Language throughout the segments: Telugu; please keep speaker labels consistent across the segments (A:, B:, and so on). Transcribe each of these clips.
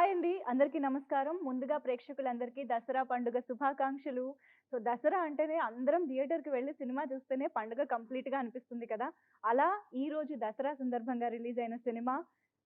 A: హాయ్ అండి. అందరికీ నమస్కారం. ముందుగా ప్రేక్షకులందరికీ దసరా పండుగ శుభాకాంక్షలు. సో, దసరా అంటేనే అందరం థియేటర్‌కి వెళ్లి సినిమా చూస్తేనే పండుగ కంప్లీట్‌గా అనిపిస్తుంది కదా! అలా ఈరోజు దసరా సందర్భంగా రిలీజ్ అయిన cinema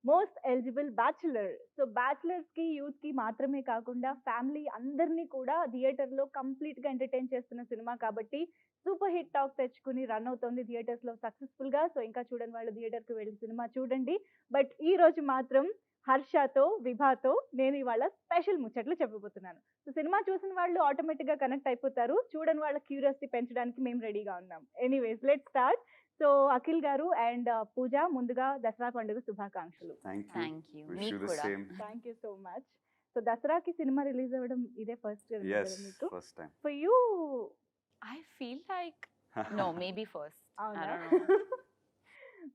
A: 'most eligible bachelor'. So, బ్యాచిలర్స్‌కి, యూత్‌కి మాత్రమే కాకుండా ఫ్యామిలీ అందరిని కూడా థియేటర్‌లో కంప్లీట్‌గా ఎంటర్‌టైన్ చేస్తున్న సినిమా కాబట్టి సూపర్ హిట్ టాక్ తెచ్చుకొని రన్ అవుతోంది థియేటర్స్‌లో సక్సెస్‌ఫుల్‌గా. సో, ఇంకా చూడని వాళ్ళు థియేటర్‌కి వెళ్లి సినిమా చూడండి. బట్ ఈరోజు మాత్రం హర్షతో, విభాతో నేను ఇవాళ స్పెషల్ ముచ్చట్లు చెప్పబోతున్నాను. సో, సినిమా చూసిన వాళ్ళు ఆటోమేటిక్‌గా కనెక్ట్ అయిపోతారు. చూడని వాళ్ళ క్యూరియాసిటీ పెంచడానికి మేము రెడీగా ఉన్నాం. Anyways let's start. So, Akhil గారు అండ్ పూజ ముందుగా దసరా పండుగ శుభాకాంక్షలు.
B: Thank you.
C: Thank you.
B: Wish
C: మీకు
B: యూ ద
C: కూడా.
B: Same.
A: Thank you so much. So, దసరాకి సినిమా రిలీజ్ అవ్వడం ఇదే ఫస్ట్
B: Yes,
A: కదా మీకు?
B: first time.
A: For you
C: I feel like no, maybe first. I
A: అవునా?
C: don't know.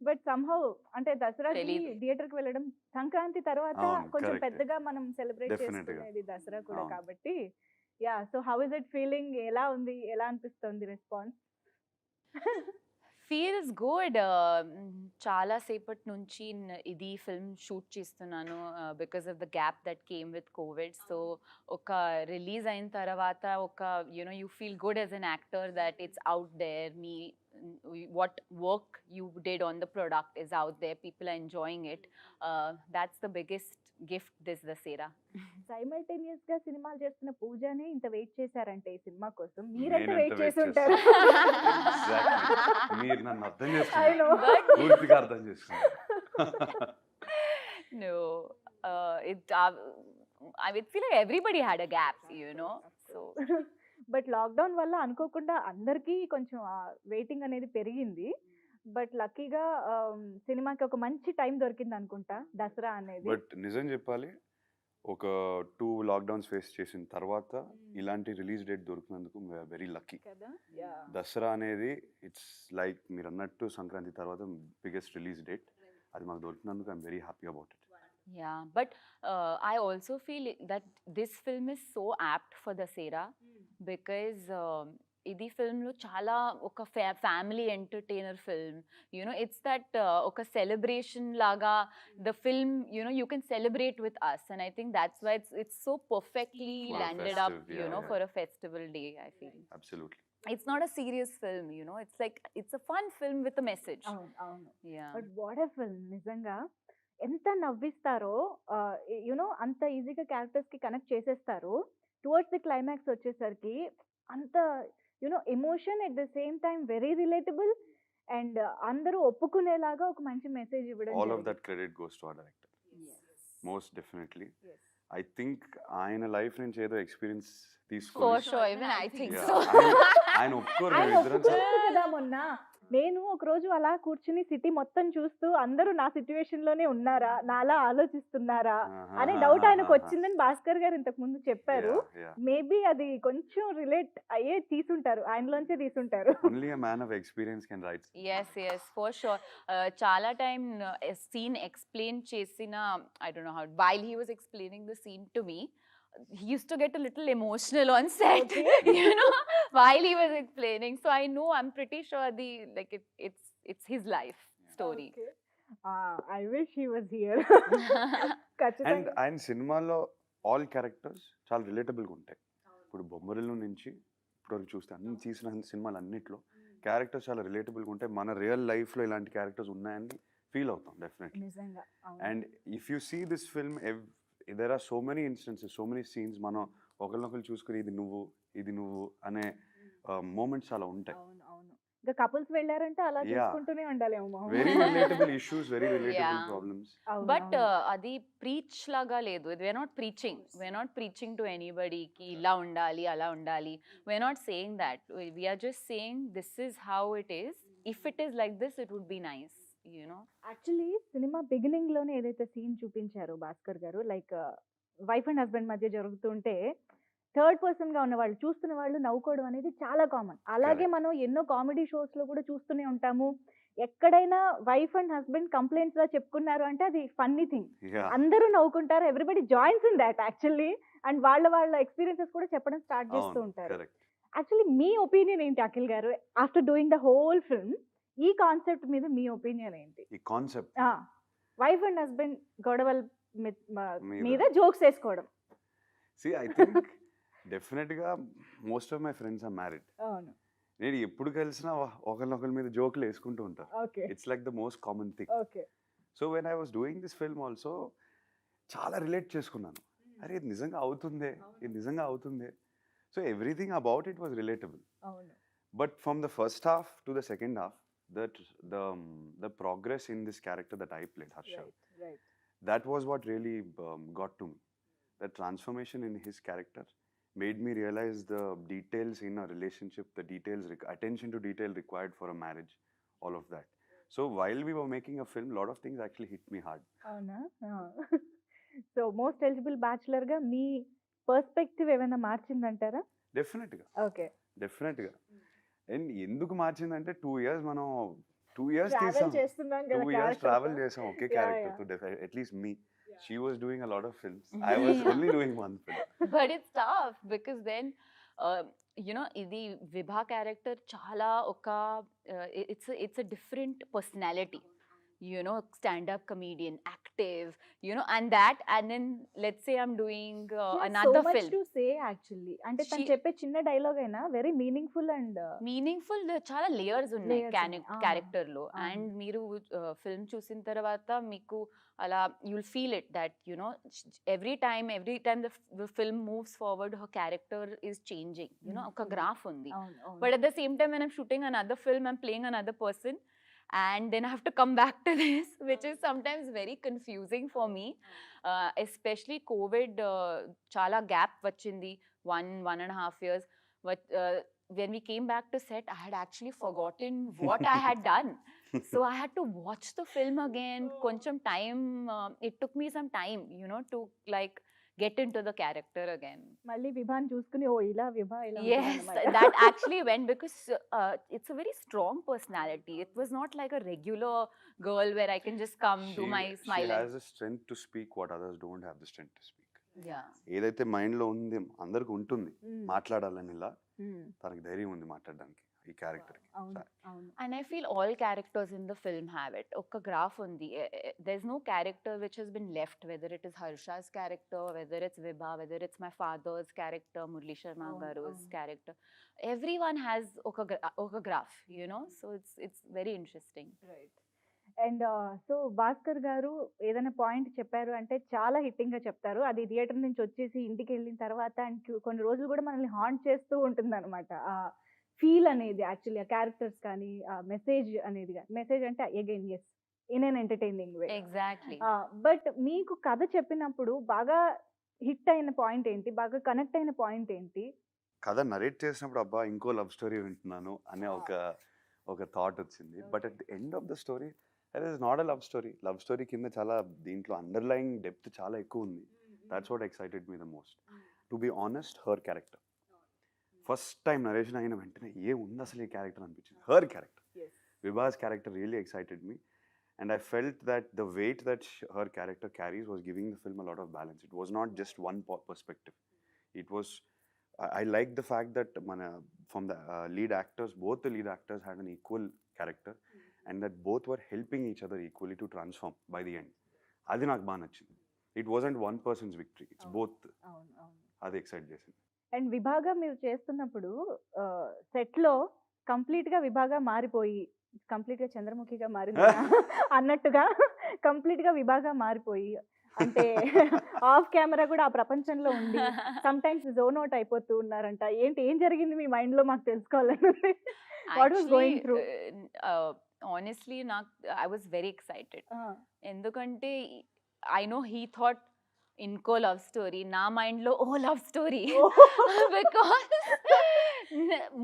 A: బట్ సంహౌ అంటే దసరాకి
C: తెలీదు.
A: థియేటర్‌కి వెళ్ళడం సంక్రాంతి తర్వాత
B: అవును,
A: కొంచెం
B: correct.
A: పెద్దగా మనం సెలబ్రేట్
B: Definitely గా.
A: చేసుకునేది దసరా కూడా
B: అవును.
A: కాబట్టి yeah! So, how is it feeling? ఎలా ఉంది? ఎలా అనిపిస్తుంది రెస్పాన్స్?
C: Feels good. చాలా సేపటి నుంచి ఇది ఫిల్మ్ షూట్ చేస్తున్నాను because of the gap that came with Covid. So ఒక రిలీజ్ అయిన తర్వాత ఒక you know you feel good as an actor that it's out there. మీ what work you did on the product is out there. People are enjoying it. That's the biggest gift this Dasera.
A: Simultaneous గా సినిమాలు చేస్తున్న పూజనే ఇంత వెయిట్ చేశారంటే ఈ సినిమా కోసం మీరెంత
B: నేనెంత
A: వెయిట్
B: wait
A: చేసి ఉంటారు?
B: Exactly. మీరు నన్ను అర్థం
A: I
B: చేసుకున్నారు.
A: know.
B: పూర్తిగా అర్థం చేసుకున్నారు.
C: No, I would feel like everybody had a gap, you know. So
A: but lockdown వల్ల అనుకోకుండా అందరికీ కొంచెం వెయిటింగ్ అనేది పెరిగింది. బట్ లక్కీగా సినిమాకి ఒక మంచి టైం దొరికింది అనుకుంటా దసరా అనేది.
B: బట్ నిజం చెప్పాలి, ఒక 2 లాక్డౌన్స్ ఫేస్ చేసిన తర్వాత ఇలాంటి రిలీజ్ డేట్ దొరికినందుకు వెరీ లక్కీ.
A: కదా! యాహ్!
B: దసరా అనేది ఇట్స్ లైక్ మీరు అన్నట్టు సంక్రాంతి తర్వాత బిగ్గెస్ట్ రిలీజ్ డేట్. అది మాకు దొరికినందుకు I'm very happy about it.
C: yeah, but I also feel that this film is so apt for Dasera because ఇది ఫిల్మ్లో చాలా ఒక family entertainer film. You know it's that ఒక సెలబ్రేషన్ లాగా the film you know you can celebrate with us and I think that's why it's so perfectly
B: For a
C: landed up
B: festive,
C: you know
B: yeah.
C: For a festival day. I feel
B: absolutely.
C: it's not a serious film, you know, it's like it's a fun film with a message.
A: అవును. అవును.
C: Yeah.
A: But what a film నిజంగా. ఎంత నవ్విస్తారో యునో అంత ఈజీగా క్యారెక్టర్స్‌కి కనెక్ట్ చేసేస్తారు. టువర్డ్స్ ది క్లైమాక్స్ వచ్చేసరికి అంత you know emotion at the same time very relatable and అందరూ ఒప్పుకునేలాగా ఒక మంచి మెసేజ్ ఇవ్వడం
B: ఆల్ ఆఫ్
A: జరిగింది.
B: That credit goes to our director. Most definitely.
A: Yes.
B: I think ఆయన లైఫ్ నుంచి ఏదో ఎక్స్పీరియన్స్
C: For
B: తీసుకొని
C: sure, even I think
B: Yeah.
C: so.
B: ఆయన ఒప్పుకోరు
A: ఆయన
B: మేమిద్దరం
A: ఒప్పుకున్నారు కదా మొన్న. నేను ఒక రోజు అలా కూర్చుని సిటీ మొత్తం చూస్తూ అందరూ నా సిట్యుయేషన్ లోనే ఉన్నారా, నాలా ఆలోచిస్తున్నారా అనే డౌట్ ఆయనకు వచ్చిందని భాస్కర్ గారు ఇంతకు ముందు చెప్పారు. మేబీ అది కొంచెం రిలేట్ అయ్యే తీసుంటారు, ఆయనలోంచే తీసుంటారు.
B: Only a man of experience can write.
C: Yes, for sure. Chala time scene explain chesina, I don't know how, while he was explaining the scene to me, he used to get a little emotional on set.
A: Okay.
C: You know, while he was explaining. So I know, I'm pretty sure it's his life story.
A: I wish he was here.
B: And
A: ఖచ్చితంగా.
B: ఆయన సినిమాలో ఆల్ క్యారెక్టర్స్ చాలా రిలేటబుల్గా ఉంటాయి. ఇప్పుడు బొమ్మరిల్లు నుంచి ఇప్పటివరకు చూస్తే అన్ని తీసిన సినిమాలు అన్నిట్లో క్యారెక్టర్స్ చాలా రిలేటబుల్గా ఉంటాయి. మన రియల్ లైఫ్లో ఇలాంటి క్యారెక్టర్స్ ఉన్నాయని ఫీల్ అవుతాం డెఫినెట్లీ.
A: నిజంగా.
B: And if you see this film there are so many instances, so many scenes మనం ఒకరినొకరు చూసుకుని ఇది నువ్వు అనే మూమెంట్స్ చాలా ఉంటాయి.
A: అవును. అవును. ఇంకా కపుల్స్ వెళ్ళారంటే అలా
B: Yeah.
A: చూసుకుంటూనే ఉండాలేమో.
B: Very relatable issues, very relatable
C: Yeah.
B: Problems.
C: But adi preach laga ledu. We're not preaching. We're not preaching to anybody ki illa undali, ala undali. We're not saying that. We are just saying this is how it is. If it is like this, it would be nice, you know.
A: Actually cinema beginning లోనే ఏదైతే సీన్ చూపించారో భాస్కర్ గారు, లైక్ వైఫ్ అండ్ హస్బెండ్ మధ్య జరుగుతుంటే థర్డ్ పర్సన్ గా ఉన్న వాళ్ళు చూస్తున్న వాళ్ళు నవ్వుకోవడం అనేది చాలా కామన్. అలాగే
B: Correct.
A: మనం ఎన్నో కామెడీ షోస్ లో కూడా చూస్తూనే ఉంటాము. ఎక్కడైనా వైఫ్ అండ్ హస్బెండ్ కంప్లైంట్స్ లా చెప్పుకున్నారు అంటే అది ఫన్నీ థింగ్. అందరూ నవ్వుకుంటారు. Everybody joins in that actually. And వాళ్ళ ఎక్స్పీరియన్సెస్ కూడా చెప్పడం స్టార్ట్ చేస్తూ ఉంటారు.
B: కరెక్ట్.
A: యాక్చువల్లీ మీ ఒపీనియన్ ఏంటి అఖిల్ గారు? After doing the whole film ఈ కాన్సెప్ట్ మీద మీ ఒపీనియన్ ఏంటి?
B: ఈ కాన్సెప్ట్
A: వైఫ్ అండ్ హస్బెండ్ గొడవలు
B: మీద.
A: మీద జోక్స్ వేసుకోవడం.
B: ఐ థింక్ డెఫినెట్గా most of my friends are married.
A: అవును.
B: నేను ఎప్పుడు కలిసినా ఒకరినొకరి మీద జోకులు వేసుకుంటూ ఉంటారు.
A: Okay.
B: It's like the most common thing.
A: Okay.
B: So when I was doing this film also చాలా రిలేట్ చేసుకున్నాను. అరే ఇది నిజంగా అవుతుందే, ఇది నిజంగా అవుతుందే. So everything about it was relatable.
A: అవును.
B: But from the first half to the second half, the progress in this character that I played, Harsha,
A: right.
B: that was what really got to me. The transformation in his character made me realize the details in a relationship, the details, attention to detail required for a marriage, all of that. So while we were making a film, a lot of things actually hit me hard.
A: అవునా? సో మోస్ట్ ఎలిజిబుల్ బ్యాచులర్ గా మీ పర్స్పెక్టివ్ ఏమైనా మార్చిందంటారా?
B: Definitely.
A: ఓకే.
B: Definitely. అండ్ ఎందుకు మార్చిందంటే 2 years మనం 2 years
A: ట్రావెల్
B: తీసాం.
A: చేస్తున్నాం
B: 2
A: కదా
B: years
A: character
B: travel
A: తో.
B: చేసాం ఒకే
A: Yeah,
B: క్యారెక్టర్ తో. At least me. She was doing a lot of films. I was only doing one film.
C: But it's tough because then ఇది విభా క్యారెక్టర్ చాలా ఒక it's a different personality, stand-up comedian, active, and then let's say I'm doing another
A: so much
C: film.
A: to say actually. అంటే తను
C: She-
A: చెప్పే చిన్న డైలాగ్ అయినా వెరీ మీనింగ్ఫుల్ అండ్
C: మీనింగ్ఫుల్ చాలా లేయర్స్ ఉన్నాయి
A: Layers ఉన్నాయి.
C: క్యారెక్టర్ లో.
A: అవును.
C: అండ్ మీరు ఫిల్మ్ చూసిన తర్వాత మీకు అలా you'll feel it that every time the film moves forward her character is changing, ఒక గ్రాఫ్ ఉంది. But at the same time, when I'm shooting another film, I'm playing another person, and then I have to come back to this, which is sometimes very confusing for me. Especially COVID, chala gap vachindi, 1.5 years. But when we came back to set, I had actually forgotten what I had done. So I had to watch the film again. Koncham time, it took me some time, to like get into the character again.
A: మళ్ళీ విభాని చూసుకుని ఓ ఇలా విభా ఇలా
C: Yes,
A: ఉంటుందన్నమాట.
C: that actually went because it's a very strong personality. It was not like a regular girl where I can just come do my
B: She
C: smiling.
B: has the strength to speak what others don't have the strength to speak.
C: Yeah.
B: ఏదైతే మైండ్ లో ఉంది అందరికి ఉంటుంది
A: Mm.
B: మాట్లాడాలని, ఇలా
A: Mm.
B: తనకి ధైర్యం ఉంది మాట్లాడడానికి ఈ క్యారెక్టర్ కి.
A: అవును. అవును.
C: And I feel all characters in the film have it. Oka graph undi. There's no character which has been left, whether it is Harsha's character, whether it's Vibha, whether it's my father's character, Murli Sharma
A: Avunu,
C: Garu's
A: avunu.
C: character. Everyone has oka graph, so it's very interesting.
A: Right. And so Bhaskar గారు ఏదైనా పాయింట్ చెప్పారు అంటే చాలా హిట్టింగ్ గా చెప్తారు. అది థియేటర్ నుంచి వచ్చేసి ఇంటికి వెళ్ళిన తర్వాత అండ్ కొన్ని రోజులు కూడా మనల్ని హాంట్ చేస్తూ ఉంటుంది అనమాట. ఆ ఫీల్ అనేది యాక్చువల్లీ ఆ క్యారెక్టర్స్ కానీ ఆ మెసేజ్ అనేది, మెసేజ్ అంటే again as in an entertaining way.
C: Exactly.
A: But మీకు కథ చెప్పినప్పుడు బాగా హిట్ అయిన పాయింట్ ఏంటి, బాగా కనెక్ట్ అయిన పాయింట్ ఏంటి?
B: కథ నరేట్ చేసినప్పుడు అబ్బా ఇంకో లవ్ స్టోరీ వింటున్నాను అనే ఒక థాట్ వచ్చింది. But at the end of the story that is not a love story. Love story కింద చాలా దీంట్లో అండర్లయింగ్ డెప్త్ చాలా ఎక్కువ ఉంది. That's what excited me the most. To be honest, her character first time narration అయిన వెంటనే ఏ ఉంది అసలు ఈ క్యారెక్టర్ అనిపించింది. Her character, Vibhas character really excited me. And I felt that the weight that her character carries was giving the film a lot of balance. It was not just one perspective. It was, I liked the fact that from the lead actors, both the lead actors had an equal character, and that both were helping each other equally to transform by the end. Adi నాకు బాగా నచ్చింది. It wasn't one person's victory. It's both.
A: అవును. అవును.
B: అది ఎక్సైట్ చేసింది.
A: అండ్ విభాగా మీరు చేస్తున్నప్పుడు సెట్ లో కంప్లీట్ గా విభాగా మారిపోయి, కంప్లీట్ గా చంద్రముఖిగా మారింది అన్నట్టుగా కంప్లీట్ గా విభాగా మారిపోయి, అంటే ఆఫ్ కెమెరా కూడా ఆ ప్రపంచంలో ఉండి సమ్ టైమ్స్ జోన్ అవుట్ అయిపోతూ ఉన్నారంట. ఏం జరిగింది మీ మైండ్ లో మాకు తెలుసుకోవాలని. What was going through?
C: Honestly, I was very excited. ఎందుకంటే I know he thought ఇంకో లవ్ స్టోరీ, నా మైండ్ లో ఓ లవ్ స్టోరీ. బికాస్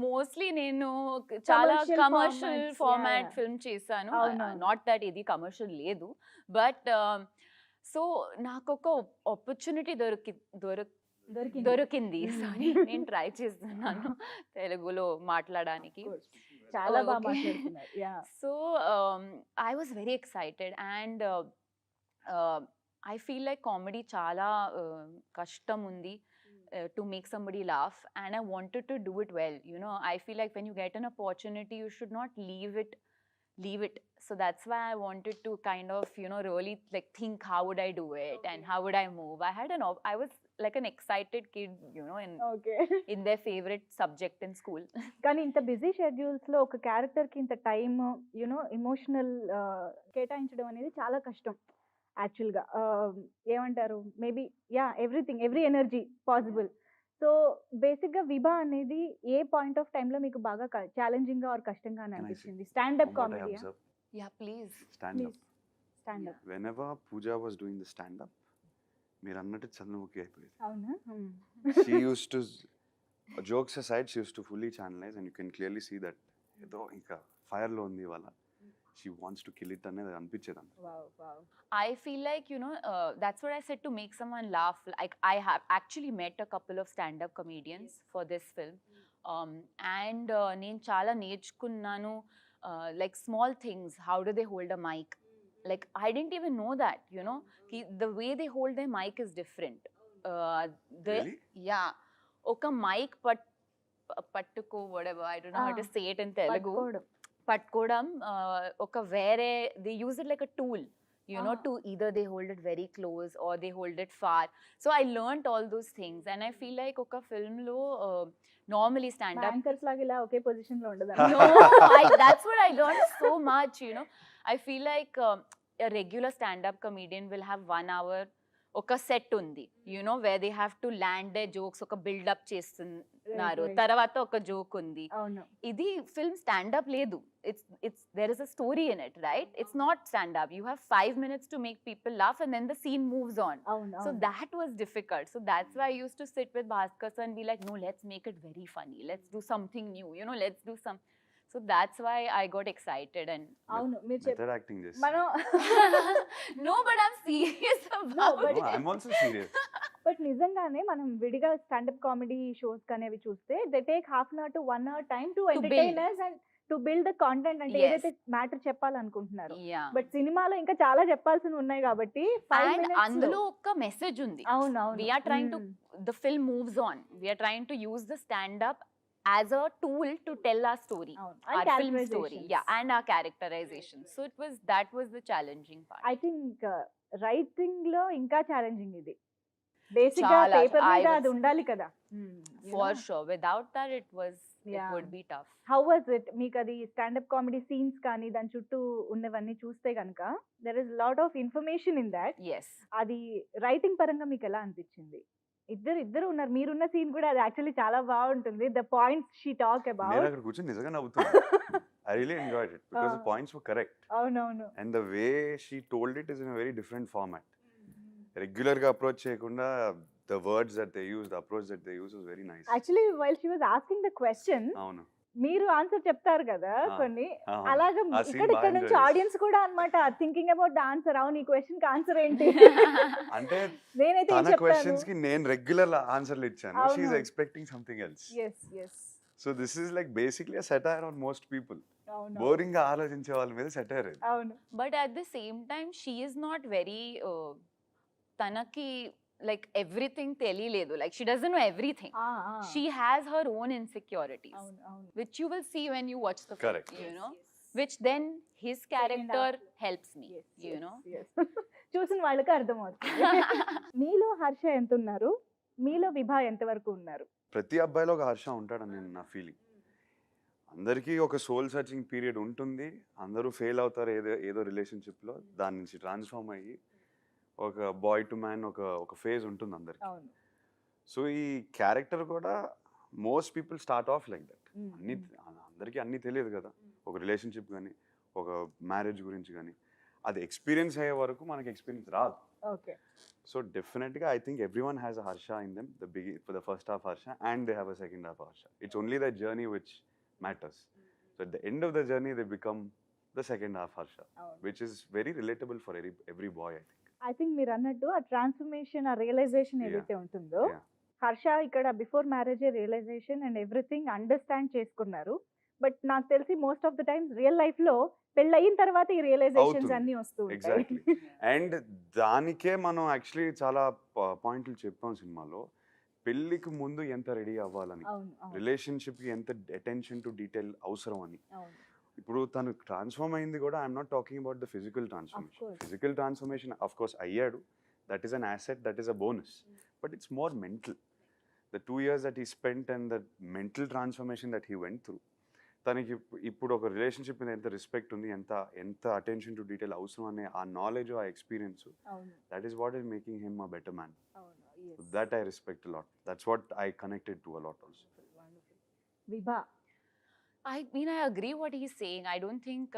C: మోస్ట్లీ నేను చాలా
A: Commercial
C: commercial
A: formats,
C: format
A: yeah.
C: Film చేశాను.
A: అవును.
C: నాట్ దట్ ఇది కమర్షియల్ లేదు, బట్ సో నాకు ఒక ఆపర్చునిటీ దొరికింది. సారీ, నేను ట్రై చేస్తున్నాను తెలుగులో మాట్లాడడానికి.
A: చాలా బాగా
C: Okay.
A: మాట్లాడుతున్నారు. Yeah.
C: So I was very excited, and I feel like comedy chala kashtam undi to make somebody laugh, and I wanted to do it well. I feel like when you get an opportunity, you should not leave it leave it. So that's why I wanted to kind of, you know, really like think how would I do it and how would I move. I was like an excited kid, you know,
A: okay.
C: in their favorite subject in school.
A: కానీ ఇంత బిజీ షెడ్యూల్స్‌లో ఒక క్యారెక్టర్‌కి ఇంత టైమ్, ఎమోషనల్ కేటాయించడం అనేది చాలా కష్టం యాక్చువల్‌గా. ఏమంటారు? Maybe every energy possible. So, బేసిక్‌గా 'విభా' అనేది ఏ పాయింట్ ఆఫ్ టైమ్‌లో మీకు బాగా ఛాలెంజింగ్‌గా ఆర్ కష్టంగా
B: Can I say
A: అనిపించింది? స్టాండప్
B: from what I
A: కామెడీయా?
B: observed?
C: Yeah, please.
B: Stand up.
A: Stand up.
B: Whenever Pooja was doing the stand up, మీరు అన్నట్టు చంద్రముఖి అయిపోయేది.
A: అవునా?
B: She used to, jokes aside, she used to fully channelize and you can clearly see that ఏదో ఇంకా ఫైర్ లో ఉంది ఇవాళ. She wants to kill it అనేది అనిపించేది అంత.
A: Wow.
C: I feel like, you know, that's what I said, to make someone laugh. Like, I have actually met a couple of stand-up comedians for this film. And నేను చాలా నేర్చుకున్నాను, like small things. How do they hold a mic? Like, I didn't even know that, you know. The way they hold their mic is different.
B: Really?
C: Yeah. Oka mic పట్టుకో, whatever. I don't know how to say it in Telugu. పట్టుకోవడం ఒక వేరే, they use it like a tool, you know, to either they hold it very close or they hold it far. So I learned all those things and I feel like ఒక film లో normally stand up,
A: యాంకర్స్ లాగా ఇలా ఒకే పొజిషన్ లో ఉండదు.
C: no, that's what I learned so much, you know. I feel like a regular stand up comedian will have 1 hour ఒక సెట్ ఉంది, you know, where they have to land their jokes, ఒక build up చేస్తున్నారు,
A: Right.
C: తర్వాత ఒక జోక్ ఉంది.
A: అవును.
C: ఇది ఫిల్మ్ స్టాండప్ లేదు. It's there is a story in it, right? It's not stand up. You have 5 minutes to make people laugh and then the scene moves on.
A: అవును.
C: So that was difficult. So that's why I used to sit with Bhaskar sir and be like, no, let's make it very funny. Let's do something new. You know, let's do some. So that's why I got excited and
A: అవును. మీరు
B: మెథడ్ యాక్టింగ్ చేసి.
A: మనం
C: no, but I'm serious about
A: but-
C: it.
B: No, I'm also serious.
A: But నిజంగానే మనం విడిగా స్టాండప్ కామెడీ షోస్ అనేవి చూస్తే they take half an hour to 1 hour time to entertain us and to build the content, అంటే
C: Yes.
A: ఏదైతే మ్యాటర్ చెప్పాలనుకుంటున్నారు.
C: Yeah.
A: బట్ సినిమాలో ఇంకా చాలా చెప్పాల్సినవి ఉన్నాయి కాబట్టి 5
C: And
A: minutes
C: అందులో ఒక మెసేజ్ ఉంది.
A: అవును. అవును.
C: We are trying to, the film moves on. We are trying to use the stand-up as a tool to tell our story, our film story, and our characterization. So that was the challenging part.
A: I think writing లో ఇంకా ఛాలెంజింగ్ ఇది. బేసిక్ గా
C: చాలా.
A: పేపర్ మీద
C: I was-
A: అది ఉండాలి కదా.
C: For sure. Without that, it
A: Yeah.
C: would be tough.
A: How was it? మీకు అది స్టాండప్ కామెడీ సీన్స్ కానీ దాని చుట్టూ ఉన్నవన్నీ చూస్తే కనుక there is lot of information in that.
C: Yes.
A: అది రైటింగ్ పరంగా మీకు ఎలా అనిపించింది? ఇద్దరు ఉన్నారు, మీరున్న సీన్ కూడా అది యాక్చువల్లీ చాలా బాగుంటుంది. ద పాయింట్స్ షీ టాక్
B: నేను
A: అబౌట్.
B: అక్కడ కూర్చొని నిజంగా నవ్వుతున్నా. I really enjoyed it because the points were correct
A: అవునవును.
B: and the way she told it is in a very different format. Regular గా అప్రోచ్ చేయకుండా the words that they use, the approach that they use was very nice.
A: Actually while she was asking the question,
B: అవును.
A: మీరు ఆన్సర్ చెప్తారు కదా కొన్ని, అలాగా
B: ఆ scene
A: ఇక్కడ
B: బాగా
A: నుంచి
B: enjoy
A: ఆడియన్స్ కూడా అన్నమాట థింకింగ్ అబౌట్ ద ఆన్సర్. అవును, ఈ క్వశ్చన్ కి ఆన్సర్ ఏంటి?
B: అంటే
A: నేనైతే ఏం
B: తన
A: చెప్తాను?
B: క్వశ్చన్స్ కి నేను రెగ్యులర్ ఆన్సర్లు ఇచ్చాను. షీ ఈస్
A: అవును.
B: Expecting something else.
A: yes.
B: So this is like basically satire on most people.
A: అవును.
B: బోరింగ్ గా ఆలోచించే వాళ్ళ మీద satire ఇది.
A: అవును.
C: But at the same time, she is not very, tanaki, like everything తెలియలేదు. Like she doesn't know everything. She has her own insecurities,
A: అవును.
C: which you will see when you watch the film.
B: Correct.
C: You know, which then his character helps me.
A: Yes,
C: You
A: yes,
C: know.
A: yes. చూసిన వాళ్ళకి అర్థమవుతుంది. మీలో హర్ష ఎంత ఉన్నారు, మీలో విభా ఎంత వరకు ఉన్నారు?
B: ప్రతి అబ్బాయిలో ఒక హర్ష ఉంటాడని నేను నా ఫీలింగ్. అందరికీ ఒక సోల్ సర్చింగ్ పీరియడ్ ఉంటుంది. అందరూ ఫెయిల్ అవుతారు ఏదో రిలేషన్షిప్లో. దాని నుంచి ట్రాన్స్ఫార్మ్ అయ్యి ఒక బాయ్ టు మ్యాన్ ఒక ఫేజ్ ఉంటుంది అందరికి.
A: అవును.
B: సో ఈ క్యారెక్టర్ కూడా most people start of like that.
A: Mm,
B: అందరికీ అన్నీ తెలియదు కదా, ఒక రిలేషన్షిప్ కానీ ఒక మ్యారేజ్ గురించి కానీ. అది ఎక్స్పీరియన్స్ అయ్యే వరకు మనకి ఎక్స్పీరియన్స్ రాదు.
A: Okay.
B: So definitely, I think everyone has a harsha in them. For the first half harsha, and they have a second half harsha. It's only the journey which matters. So at the end of the journey, they become the second half harsha, which is very relatable for every boy, I think.
A: I think మీరు అన్నట్టు ఆ ట్రాన్స్ఫర్మేషన్, ఆ రియలైజేషన్
B: Yeah.
A: ఏదైతే ఉంటుందో,
B: Yeah.
A: హర్ష ఇక్కడ before marriage realisation and everything understand చేసుకున్నారు. బట్ నాకు తెలిసి most of the times real life లో పెళ్ళయిన తర్వాత ఈ రియలైజేషన్స్
B: అవుతుంది.
A: అన్ని వస్తూ
B: Exactly. అండ్ దానికే మనం యాక్చువల్లీ చాలా పాయింట్లు చెప్పాం సినిమాలో. పెళ్ళికి ముందు ఎంత రెడీ అవ్వాలని,
A: అవును.
B: రిలేషన్షిప్కి ఎంత అటెన్షన్ టు డీటెయిల్ అవసరం అని.
A: అవును.
B: ఇప్పుడు తను ట్రాన్స్ఫార్మ్ అయింది కూడా I'm not talking about the physical transformation.
A: course.
B: Physical transformation of course అయ్యాడు, that is an asset, that is a bonus, but it's more mental. The 2 years that he spent and the mental transformation that he went through, తనకి ఇప్పుడు ఒక రిలేషన్షిప్ మీద ఎంత రెస్పెక్ట్ ఉంది, ఎంత అటెన్షన్ టు డీటెయిల్ అవసరం అనే ఆ నాలెడ్జ్, ఆ experience, that is what is making him a better man. That I respect a lot. That's what I connected to a lot also.
A: Vibha,
C: I mean, I agree what he's saying. I don't think,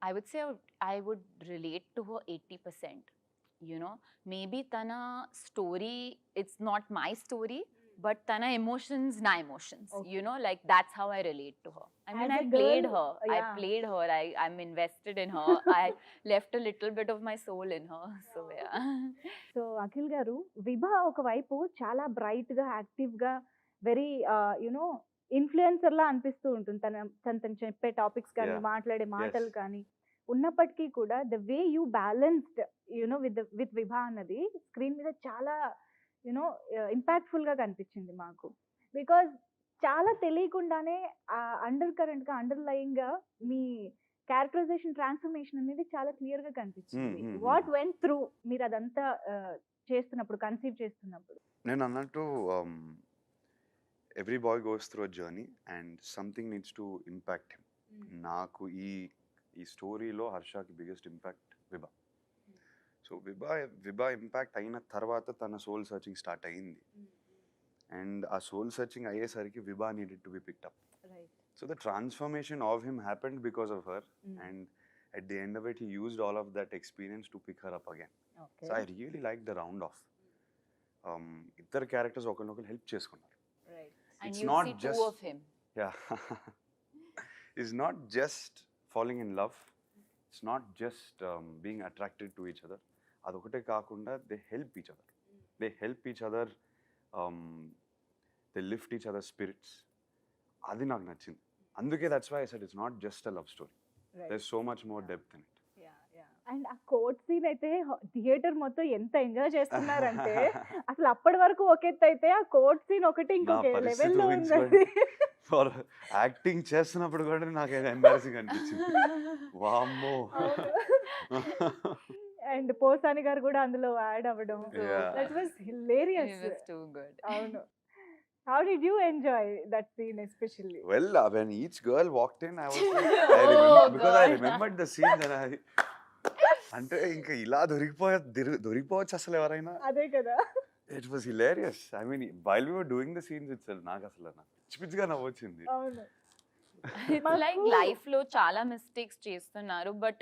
C: I would say I would relate to her 80%. You know, maybe Tana story, it's not my story, but Tana emotions, na emotions.
A: Okay.
C: You know, like that's how I relate to her. I mean,
A: As
C: I
A: a
C: played
A: girl,
C: her. I
A: yeah.
C: played her. I'm invested in her. I left a little bit of my soul in her. So yeah.
A: So Akhil గారు, విభా ఒకవైపు చాలా బ్రైట్ గా, యాక్టివ్ గా, వెరీ యునో ఇన్ఫ్లుయెన్సర్ లా అనిపిస్తూ ఉంటుంది. తను చెప్పే టాపిక్స్ కానీ,
B: Yeah.
A: మాట్లాడే మాటలు
B: Yes.
A: కానీ. ఉన్నప్పటికీ కూడా the way you balanced you know with Vibha అన్నది స్క్రీన్ మీద చాలా యునో ఇంపాక్ట్ఫుల్ గా కనిపించింది మాకు. బికాజ్ చాలా తెలియకుండానే ఆ అండర్ కరెంట్ గా, అండర్ లయింగ్ గా మీ క్యారెక్టరైజేషన్, ట్రాన్స్ఫర్మేషన్ అనేది చాలా క్లియర్ గా కనిపించింది. వాట్ వెంట్ త్రూ మీరు అదంతా చేస్తున్నప్పుడు, కన్సీవ్ చేస్తున్నప్పుడు?
B: నేను అన్నట్టు every boy goes through a journey and something needs to impact him. నాకు ఈ స్టోరీలో హర్షకి biggest impact Vibha. So Vibha impact అయిన తర్వాత తన సోల్ సర్చింగ్ స్టార్ట్ అయింది. అండ్ ఆ సోల్ సర్చింగ్ అయ్యేసరికి Vibha needed to be picked up. So the transformation of him happened because of her. And at the end of it, he used all of that experience to pick her up again. So I really liked the round off. ఇద్దరు క్యారెక్టర్స్ ఒకరినొకరు హెల్ప్ చేసుకున్నారు.
C: And
B: It's
C: you
B: not
C: see
B: just-
C: two of him.
B: Yeah. It's not just falling in love. It's not just being attracted to each other. అదొకటే కాకుండా they help each other. They help each other. They lift each other's spirits. అది నాకు నచ్చింది. అందుకే that's why I said it's not just a love story. There's so much more depth in it.
A: And ఆ కోర్ట్ సీన్ అయితే థియేటర్ మొత్తం ఎంత ఎంజాయ్ చేస్తున్నారంటే, అసలు అప్పటి వరకు ఒక ఎత్తు అయితే ఆ కోర్ట్ సీన్ ఒకటి ఇంకొక
B: నా పరిస్థితి
A: లెవెల్లో
B: ఊహించుకోండి.
A: ఉంది.
B: ఫర్ యాక్టింగ్ చేస్తున్నప్పుడు కూడా నాకు ఎంబారసింగ్ అనిపించింది. వామ్మో.
A: అండ్ పోసాని గారు కూడా అందులో యాడ్ అవ్వడం,
B: Yeah.
A: That was
C: He
A: hilarious.
C: was too good.
A: అవును. How did you enjoy that scene especially?
B: Well, when each girl walked in, I was like,
C: Oh,
B: because I
C: God.
B: remembered the scene and అంటే ఇంకా ఇలా దొరికిపోవచ్చు అసలు ఎవరైనా.
A: అదే కదా.
B: It was hilarious. I mean while we were doing the scenes itself నాకు అసలు పిచ్చి పిచ్చిగా నవ్వొచ్చింది.
A: అవును.
C: It's like life లో చాలా మిస్టేక్స్ చేస్తున్నారు, బట్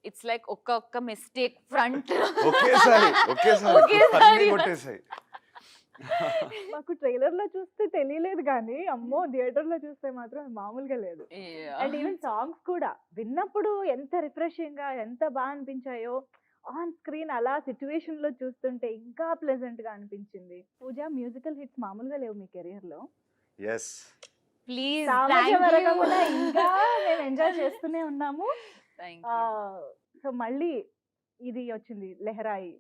C: ఇట్స్ లైక్ ఒక్క మిస్టేక్ ఫ్రంట్
B: ఒకేసారి
C: ఒకేసారి.
B: అన్నీ కొట్టేసాయి.
A: మాకు ట్రైలర్ లో చూస్తే తెలియలేదు కానీ, అమ్మో థియేటర్ లో చూస్తే మాత్రం మామూలుగా లేదు. అండ్ ఈవెన్ సాంగ్స్ కూడా విన్నప్పుడు ఎంత రిఫ్రెషింగ్ గా, ఎంత బాగా అనిపించాయో, ఆన్ స్క్రీన్ అలా సిచ్యువేషన్ లో చూస్తుంటే ఇంకా ప్లెజెంట్ గా అనిపించింది. పూజ, మ్యూజికల్ హిట్స్ మామూలుగా లేవు మీ కెరియర్ లో.
B: ఎస్.
C: ప్లీజ్
A: సామాజిక ఇంకా మేము ఎంజాయ్ చేస్తూనే ఉన్నాము.
C: Thank you.
A: సో మళ్ళీ ఇది వచ్చింది లెహరాయి.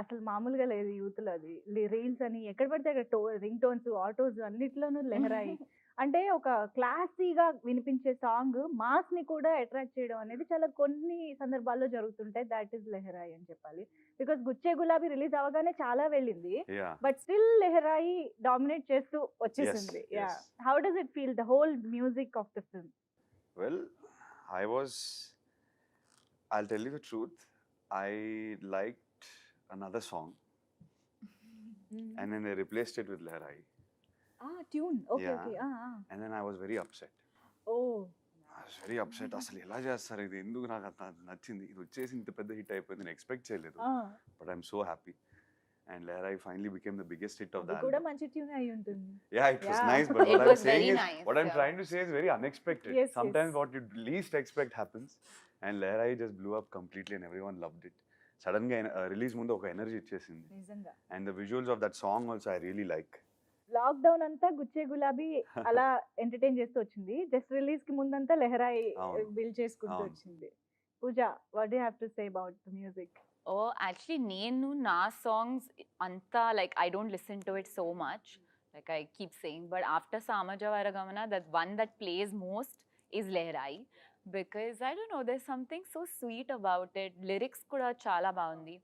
A: అసలు మామూలుగా లేదు యూత్ లో. అది రీల్స్ అని ఎక్కడ పడితే అక్కడ రింగ్ టోన్స్, ఆటోస్ అన్నిట్లోనూ లెహరాయి. అంటే ఒక క్లాసీగా వినిపించే సాంగ్ మాస్ ని కూడా అట్రాక్ట్ చేయడం అనేది చాలా కొన్ని సందర్భాల్లో జరుగుతుంటాయి. దాట్ ఈస్ లెహరాయి అని చెప్పాలి. బికాస్ గుచ్చే గులాబీ రిలీజ్ అవగానే చాలా వెళ్ళింది,
B: yeah.
A: But still Leharaayi dominate చేస్తూ వచ్చేసింది.
B: yes.
A: How does it feel, the whole music of the film?
B: Well, I'll tell you the truth. I liked another song and then they replaced it with Lehrai.
A: Tune. Okay
B: Yeah.
A: Okay.
B: And then I was very upset.
A: Oh
B: I was very upset. అసలు ఎలా చేస్తారు ఇది, ఎందుకు నాకు అంత నచ్చింది, ఇది వచ్చేసి ఇంత పెద్ద హిట్ అయిపోయింది, నేను ఎక్స్పెక్ట్ చేయలేదు. But I'm so happy. And Lehrai finally became the biggest hit of the
A: అది కూడా
B: album.
A: మంచి ట్యూన్ అయి ఉంటుంది.
B: Yeah, it was
A: Yeah.
B: nice, but
C: It
B: what I'm
C: was very
B: saying is,
C: nice,
B: what I'm
C: yeah.
B: trying to say is very unexpected.
A: Yes,
B: Sometimes
A: yes.
B: what you least expect happens, and Lehrai just blew up completely, and everyone loved it. Sudden గా రిలీజ్ ముందు ఒక ఎనర్జీ ఇచ్చేసింది.
A: నిజంగా
B: And the visuals of that song also I really like.
A: Lockdown అంతా గుచ్చే గులాబీ అలా ఎంటర్టైన్ చేస్తూ వచ్చింది. జస్ట్ రిలీజ్ కి ముందంతా లెహరాయి
B: అవును.
A: బిల్డ్ చేసుకుంటూ
B: అవును.
A: వచ్చింది. Pooja, what do you have to say about the music?
C: Oh, actually, నేను నా songs anta like I don't listen to it so much. Like I keep saying, but after Samaja Varagamana, that one that plays most is Lehrai. Because I don't know, there's something so sweet about it. Lyrics kuda chala baagundi.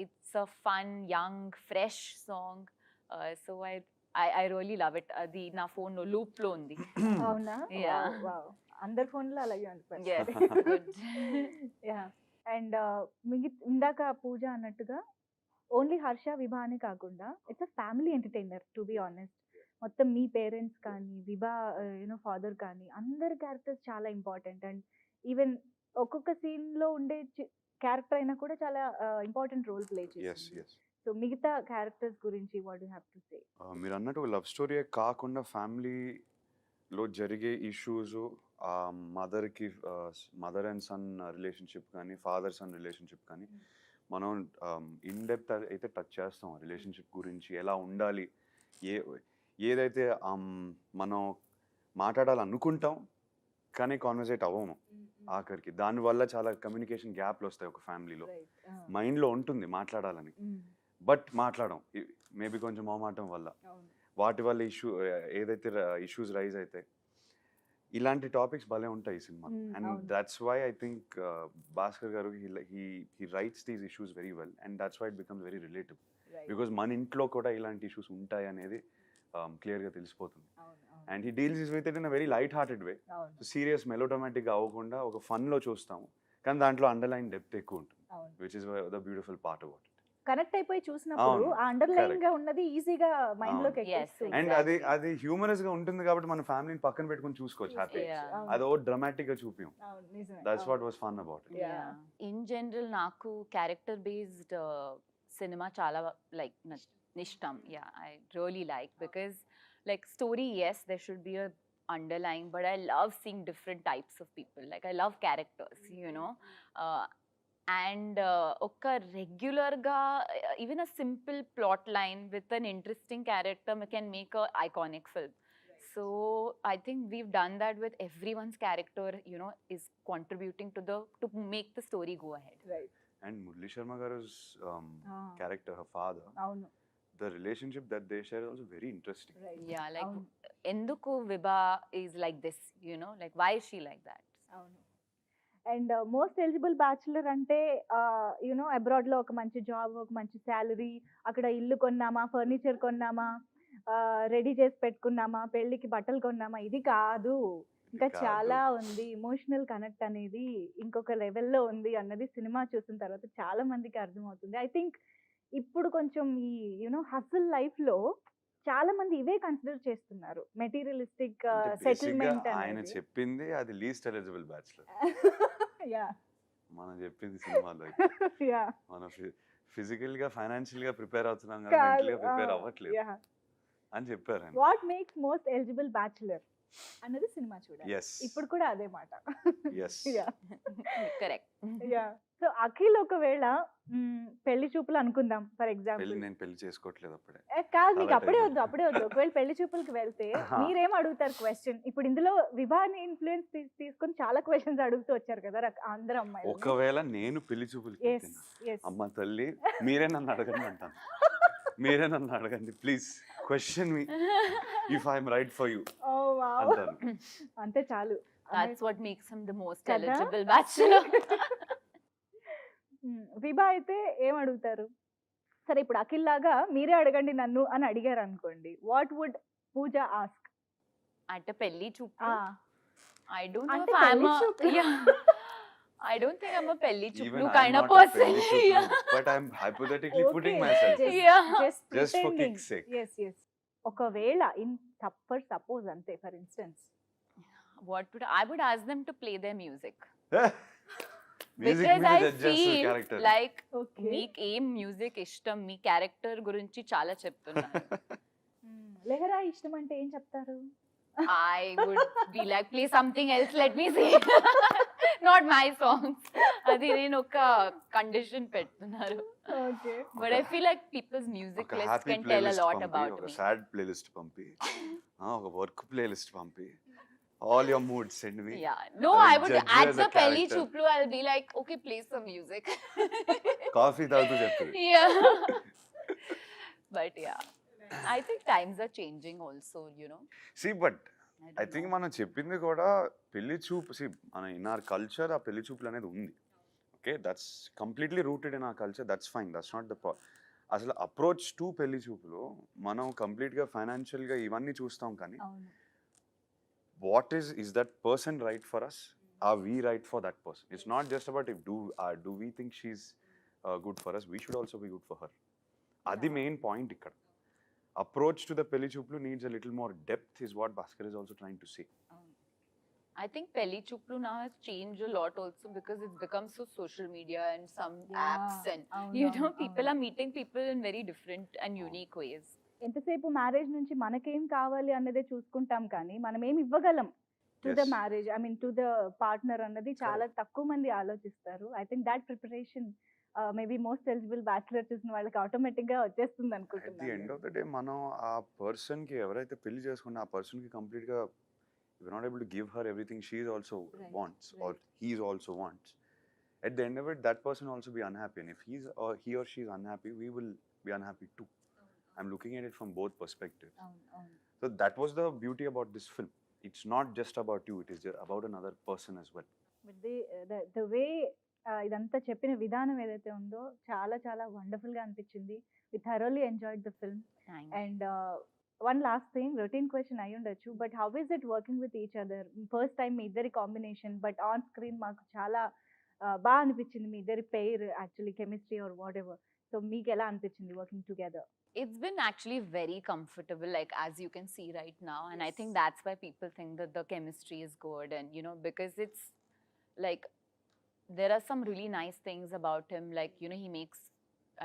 C: It's a fun, young, fresh song. So I really love it. Adi na phone lo loop lo undi.
A: అవునా?
C: Yeah.
A: వావ్! అందరి ఫోన్‌లో అలాగే ఉంది
C: Yes,
A: పరిస్థితి.
C: good.
A: యాహ్! అండ్ ఇందాక పూజ అన్నట్టుగా ఓన్లీ హర్ష, విభా అనే కాకుండా it's a family entertainer to be honest. మొత్తం మీ పేరెంట్స్ కానీ, విభా ఫాదర్ కానీ అందరి క్యారెక్టర్స్ చాలా ఇంపార్టెంట్. అండ్ ఈవెన్ ఒక్కొక్క సీన్‌లో ఉండే క్యారెక్టర్ అయినా కూడా చాలా ఇంపార్టెంట్ రోల్ ప్లే
B: ఎస్
A: చేసింది.
B: ఎస్
A: సో మిగతా క్యారెక్టర్స్ గురించి వాట్ యూ హావ్ టు సే?
B: మీరు అన్నట్టు ఒక లవ్ స్టోరీ కాకుండా ఫ్యామిలీలో జరిగే ఇష్యూస్, ఆ మదర్ అండ్ సన్ రిలేషన్షిప్ కానీ, ఫాదర్ సన్ రిలేషన్షిప్ కానీ మనం ఇన్ డెప్త్ అయితే టచ్ చేస్తాం. రిలేషన్షిప్ గురించి ఎలా ఉండాలి, ఏదైతే మనం మాట్లాడాలనుకుంటాం కానీ కాన్వర్సేట్ అవ్వము ఆఖరికి. దానివల్ల చాలా కమ్యూనికేషన్ గ్యాప్లు వస్తాయి ఒక ఫ్యామిలీలో. మైండ్లో ఉంటుంది మాట్లాడాలని, బట్ మాట్లాడడం మేబీ కొంచెం మొహమాటం వల్ల, వాటి వల్ల ఏదైతే ఇష్యూస్ రైజ్ అయితే ఇలాంటి టాపిక్స్ భలే ఉంటాయి ఈ cinema. And that's why I think Bhaskar garu he writes these issues very well, and that's why it becomes very relative. Because మన ఇంట్లో కూడా ఇలాంటి ఇష్యూస్ ఉంటాయి అనేది క్లియర్గా తెలిసిపోతుంది. And he deals with it in a very light hearted way. Serious మెలోడ్రామాటిక్గా అవ్వకుండా ఒక ఫన్లో చూస్తాము, కానీ దాంట్లో అండర్లైన్ డెప్త్ ఎక్కువ ఉంటుంది, which is the beautiful part about it.
A: Connect అయిపోయి చూసినప్పుడు ఆ అండర్లైన్ గా ఉన్నది ఈజీగా మైండ్ లోకి ఎక్కేస్తుంది.
B: అండ్ అది హ్యూమరస్ గా ఉంటుంది కాబట్టి మన ఫ్యామిలీని పక్కన పెట్టుకొని చూసుకోవచ్చు హ్యాపీ. అది ఓ డ్రామాటిక్ గా చూపియం. That's what was fun about it.
C: In general నాకు క్యారెక్టర్ బేస్డ్ సినిమా చాలా లైక్ ఇష్టం. I really like, because like story, yes, there should be a underlying, but I love seeing different types of people. Like I love characters, and oka regular ga even a simple plot line with an interesting character can make a iconic film. So I think we've done that with everyone's character, is contributing to make the story go ahead.
A: Right.
B: And Murali Sharma garu's character, her father, the relationship that they share is also very interesting.
A: Right.
C: Yeah, like enduku Vibha is like this, like why is she like that?
A: And most eligible bachelor అంటే అబ్రాడ్ లో ఒక మంచి జాబ్, ఒక మంచి శాలరీ, అక్కడ ఇల్లు కొన్నామా, ఫర్నిచర్ కొన్నామా, రెడీ చేసి పెట్టుకున్నామా, పెళ్ళికి బట్టలు కొన్నామా, ఇది కాదు. ఇంకా చాలా ఉంది. ఇమోషనల్ కనెక్ట్ అనేది ఇంకొక లెవెల్లో ఉంది అన్నది సినిమా చూసిన తర్వాత చాలా మందికి అర్థమవుతుంది. ఐ థింక్ ఇప్పుడు కొంచెం ఈ హస్ల్ లైఫ్ లో చాలా మంది ఇవే కన్సిడర్ చేస్తున్నారు, మెటీరియలిస్టిక్ సెటిల్మెంట్.
B: ఆయన చెప్పింది అది లీస్ట్ ఎలిజిబుల్ బ్యాచులర్. మనం చెప్పింది సినిమాలో మనం ఫిజికల్ గా ఫైనాన్షియల్ గా ప్రిపేర్ అవుతున్నాం కానీ మెంటల్ గా ప్రిపేర్ అవ్వట్లేదు అని చెప్పారు.
A: What makes most eligible bachelor అన్నది సినిమా చూడాలి. ఇప్పుడు కూడా అదే మాట.
C: కరెక్ట్.
A: సో అఖిల్ ఒకవేళ పెళ్లి చూపులు అనుకుందాం ఫర్ ఎగ్జాంపుల్.
B: నేను పెళ్లి చేసుకోవట్లేదు అప్పుడే.
A: కాదు, మీకు అప్పుడే వద్దు. ఒకవేళ పెళ్లి చూపులకి వెళ్తే మీరేం అడుగుతారు క్వశ్చన్? ఇప్పుడు ఇందులో వివాహాన్ని ఇన్ఫ్లుయెన్స్ తీసుకొని చాలా క్వశ్చన్స్ అడుగుతూ వచ్చారు కదా అందరు అమ్మాయిలు.
B: ఒకవేళ నేను పెళ్లి చూపులకి అమ్మ తల్లి మీరే నన్ను అడగండి అంటాను. మీరే నన్ను అడగండి please, question me if I'm right for you అంటాను.
A: అంతే చాలు.
C: That's what makes him the most eligible bachelor.
A: విభా అయితే ఏం అడుగుతారు? సరే ఇప్పుడు అఖిల్ లాగా మీరే అడగండి నన్ను అని అడిగారు అనుకోండి, వాట్ వుడ్ పూజ ఆస్క్?
C: అంటే పెళ్లి చూపు. I don't
A: అంటే
C: know if I'm
A: పెళ్లి
C: a
A: చూపు.
C: I don't think I'm a pelli
B: Even
C: chuplu
B: I'm
C: kind of
B: not a
C: person.
B: pelli chuplu,
C: Yeah.
B: but I'm hypothetically putting
A: Okay,
B: myself in.
C: Yeah.
B: Just for kick's sake.
A: Yes. ఒకవేళ ఫర్ సపోజ్ అంతే, for instance
C: I would ask them to play their music.
B: Music
C: Because
B: మీద
C: I
B: judge చేస్తారు
C: feel
B: character.
C: like
A: okay.
C: మీకు ఏం మ్యూజిక్ ఇష్టం, మీ క్యారెక్టర్ గురించి చాలా చెప్తున్నారు.
A: లెహరా ఇష్టం అంటే ఏం చెప్తారు?
C: I would be like, play something else, let me see. Not my songs. అది నేను ఒక కండిషన్ పెడుతున్నారు.
A: Okay.
C: But I feel like people's music
B: ఒక
C: lists
B: happy
C: can tell a
B: playlist
C: lot
B: పంపి,
C: about
B: ఒక
C: me.
B: సాడ్ ప్లేలిస్ట్ పంపి, ఒక వర్క్ ప్లేలిస్ట్ పంపి, all your moods send me.
C: Yeah. No,
B: I
C: I
B: will
C: would
B: judge you
C: at
B: as
C: the
B: a
C: pelli
B: character.
C: chuplu, I'll be like, okay, play some music.
B: Coffee తాగుతూ చెప్తుంది.
C: Yeah. But yeah, I think times are changing also,
B: See, but I think మనం చెప్పింది కూడా పెళ్లి చూపు మన ఇన్ ఆర్ కల్చర్ ఆ పెళ్లి చూపులు అనేది ఉంది. Okay, that's completely rooted in our culture, that's fine, that's not the అసలు అప్రోచ్ టు పెళ్లి చూపులు మనం కంప్లీట్గా ఫైనాన్షియల్గా ఇవన్నీ చూస్తాం, కానీ
A: అవును.
B: what is that person right for us? Are we right for that person? It's not just about if do we think she's good for us, we should also be good for her. Adi main point ikkada. Approach to the pelli chooplu needs a little more depth is what Bhaskar is also trying to say.
C: I think Pelli Chuplu now has changed a lot also because it's become so social media and some apps and you know people are meeting people in very different and unique ways.
A: ఎంతసేపు మ్యారేజ్ నుంచి మనకేం కావాలి అన్నదే చూసుకుంటాం, కానీ మనం ఏం ఇవ్వగలం to the
B: Yes.
A: Marriage, I mean to the partner అన్నది చాలా తక్కువ మంది ఆలోచిస్తారు. I think that preparation maybe most eligible bachelor చూసిన వాళ్ళకి ఆటోమేటిక్ గా వచ్చేస్తుంది
B: At the end
A: అనుకుంటున్నాను.
B: of the day, మనం ఆ పర్సన్కి ఎవరైతే పెళ్లి చేసుకున్న ఆ పర్సన్కి కంప్లీట్గా we're not able to give her everything she also
A: Right,
B: wants or
A: right.
B: he also wants. At the end of it, that person also be unhappy, and if he or she is unhappy, we will be unhappy too. I'm looking at it from both perspectives. So that was the beauty about this film. It's not just about you, it is about another person as well.
A: But the way ఇదంతా చెప్పిన విధానం ఏదైతే ఉందో చాలా చాలా వండర్ఫుల్ గా అనిపించింది. We thoroughly enjoyed the film.
C: Thanks.
A: And one last thing, routine question అయి ఉండొచ్చు, but how is it working with each other? First time మీ ఇద్దరి కాంబినేషన్, బట్ ఆన్ స్క్రీన్ మాకు చాలా బాగా అనిపించింది మీ ఇద్దరి pair, actually chemistry or what ever. So మీకు ఎలా అనిపించింది working together?
C: It's been actually very comfortable, like as you can see right now, and I think that's why people think that the chemistry is good, and you know, because it's like there are some really nice things about him, like you know, he makes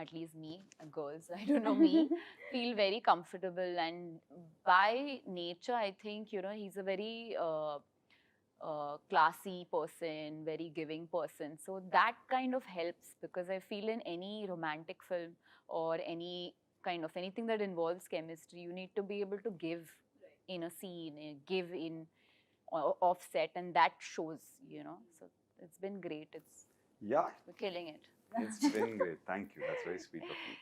C: at least me, girls, I don't know, me feel very comfortable, and by nature I think you know he's a very classy person, very giving person, so that kind of helps, because I feel in any romantic film or any kind of anything that involves chemistry, you need to be able to give in a scene, give in offset, and that shows, you know. So it's been great.
B: Yeah,
C: We're killing it.
B: it's been great. Thank you. That's very sweet of you.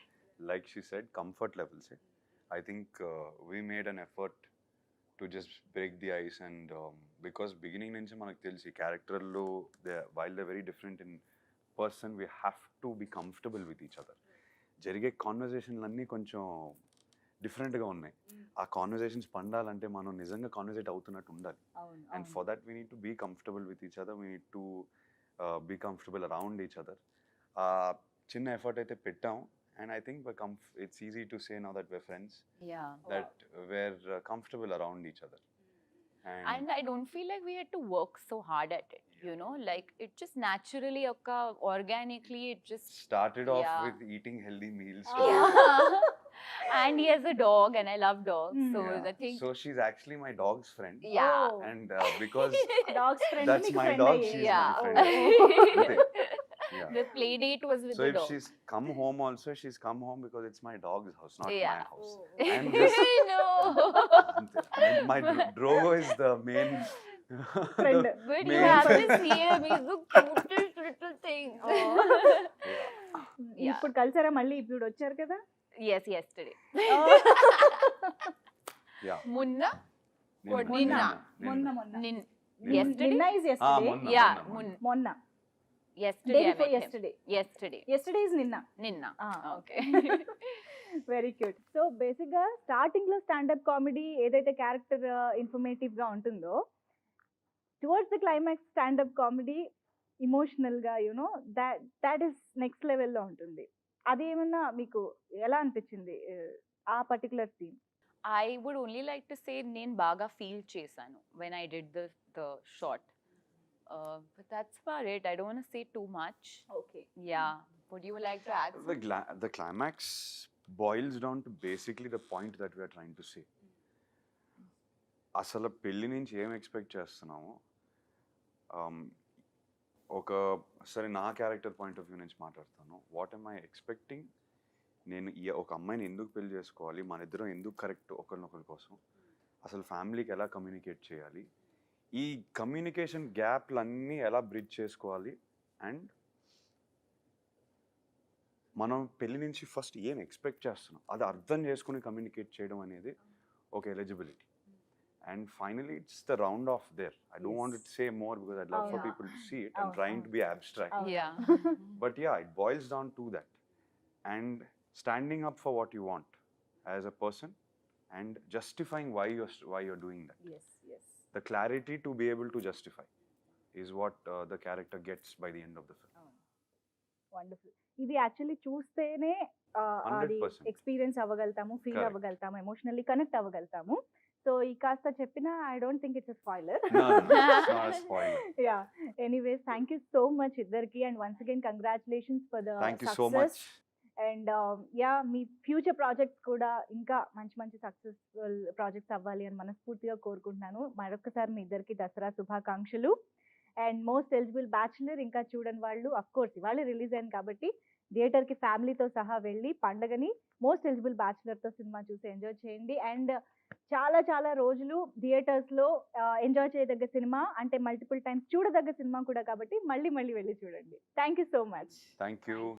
B: Like she said, comfort levels. I think we made an effort to just break the ice, and because beginning నుంచి మనకు తెలిసి క్యారెక్టర్లో while they're very different in person, we have to be comfortable with each other. జరిగే కాన్వర్జేషన్లన్నీ కొంచెం డిఫరెంట్గా ఉన్నాయి. ఆ కాన్వర్జేషన్స్ పండాలంటే మనం నిజంగా కాన్వర్జేట్ అవుతున్నట్టు ఉండాలి. And for that we need to be comfortable with each other, we need to be comfortable around each other. చిన్న ఎఫర్ట్ అయితే పెట్టాం, and I think it's easy to say now that we're friends,
C: Yeah.
B: that we're comfortable around each other.
C: And I don't feel like we had to work so hard at it, you know, like it just naturally organically it just
B: started off
C: Yeah.
B: with eating healthy meals.
C: and he has a dog and I love dogs, so
B: Yeah.
C: I think
B: So she's actually my dog's friend.
C: yeah.
B: And because
A: dogs friend,
B: that's my dog, she's
C: Yeah.
B: my friend. Anతే. Yeah.
C: The play date was with
B: So
C: the
B: if
C: dog.
B: she's come home also, she's come home because it's my dog's house, not
C: Yeah.
B: my house. I'm just
C: No.
B: and my Drogo is the main
A: Friend.
C: But you
B: main
C: have to
B: friend.
C: see him, he's the cutest little thing. Yeah.
A: ఇప్పుడు కలిసారా మళ్ళీ? ఇప్పుడు వచ్చారు కదా.
C: Yes, yesterday.
B: Yeah.
C: Munna?
B: నిన్న,
C: నిన్న.
A: మొన్న
B: నిన్న.
A: మొన్న
C: Nin.
B: నిన్న.
C: Yesterday?
A: నిన్న ఇస్ ఎస్టర్డే.
B: మొన్న,
C: Yeah,
B: మొన్న.
A: మొన్న day
C: Yesterday I
A: before
C: met him.
A: Yesterday.
C: Yesterday.
A: Yesterday is నిన్న.
C: Ninna.
A: Ah,
C: Okay.
A: Very cute. So basic గా స్టార్టింగ్ లో స్టాండప్ కామెడీ ఏదైతే క్యారెక్టర్ ఇన్ఫర్మేటివ్ గా ఉంటుందో, towards the climax stand up comedy emotional గా యునో దాట్ ఈస్ నెక్స్ట్ లెవెల్లో ఉంటుంది. అది ఏమన్నా మీకు ఎలా అనిపించింది ఆ particular scene?
C: I would only like to say నేను బాగా feel చేశాను when I did the shot. But that's about it. I don't want to say too much.
A: Okay.
C: Yeah. Would you like to add?
B: The climax boils down to basically the point that we are trying to say. అసలు పెళ్లి నుంచి ఏం ఎక్స్పెక్ట్ చేస్తున్నాము, ఒక సరే నా క్యారెక్టర్ పాయింట్ ఆఫ్ వ్యూ నుంచి మాట్లాడతాను. వాట్ ఎమ్ ఐ ఎక్స్పెక్టింగ్, నేను ఒక అమ్మాయిని ఎందుకు పెళ్లి చేసుకోవాలి, మన ఇద్దరం ఎందుకు కరెక్ట్ ఒకరినొకరి కోసం, అసలు ఫ్యామిలీకి ఎలా కమ్యూనికేట్ చేయాలి, ఈ కమ్యూనికేషన్ గ్యాప్లన్నీ ఎలా బ్రిడ్జ్ చేసుకోవాలి, అండ్ మనం పెళ్లి నుంచి ఫస్ట్ ఏం ఎక్స్పెక్ట్ చేస్తున్నాం అది అర్థం చేసుకుని కమ్యూనికేట్ చేయడం అనేది ఒక eligibility. And finally, it's the round off there. I don't want to
C: Yes.
B: say more because I'd love for
A: Yeah.
B: people to see it. I'm
A: Oh,
B: trying
A: oh.
B: to be abstract.
A: Oh.
C: Yeah.
B: But yeah, it boils down to that. And standing up for what you want as a person and justifying why you're doing that.
C: Yes, yes.
B: The clarity to be able to justify is what the character gets by the end of the film.
A: Wonderful. ఇది యాక్చువల్లీ చూస్తేనే అది
B: 100%.
A: ఎక్స్పీరియన్స్ అవ్వగలుగుతాము, ఫీల్
B: Correct.
A: అవ్వగలుగుతాము, ఎమోషనల్లీ కనెక్ట్ అవ్వగలుగుతాము. సో ఈ కాస్త చెప్పిన I don't think it's spoiler.
B: No, it's not a spoiler.
A: Yeah, anyways thank you so much ఇద్దరికి, and once again congratulations for the
B: Thank you so much.
A: And yeah, మీ ఫ్యూచర్ ప్రాజెక్ట్స్ కూడా ఇంకా మంచి మంచి సక్సెస్ఫుల్ ప్రాజెక్ట్స్ అవ్వాలి అని మనస్ఫూర్తిగా కోరుకుంటున్నాను. మరొకసారి మీ ఇద్దరికి దసరా శుభాకాంక్షలు. అండ్ మోస్ట్ ఎలిజిబుల్ బ్యాచులర్ ఇంకా చూడని వాళ్ళు, అఫ్ కోర్స్ ఇవాళ రిలీజ్ అయింది కాబట్టి థియేటర్కి ఫ్యామిలీతో సహా వెళ్ళి పండగని మోస్ట్ ఎలిజిబుల్ బ్యాచులర్తో సినిమా చూసి ఎంజాయ్ చేయండి. అండ్ చాలా చాలా రోజులు థియేటర్స్లో ఎంజాయ్ చేయదగ్గ సినిమా, అంటే మల్టిపుల్ టైమ్స్ చూడదగ్గ సినిమా కూడా కాబట్టి మళ్ళీ మళ్ళీ వెళ్ళి చూడండి. Thank you so much.
B: Thank you.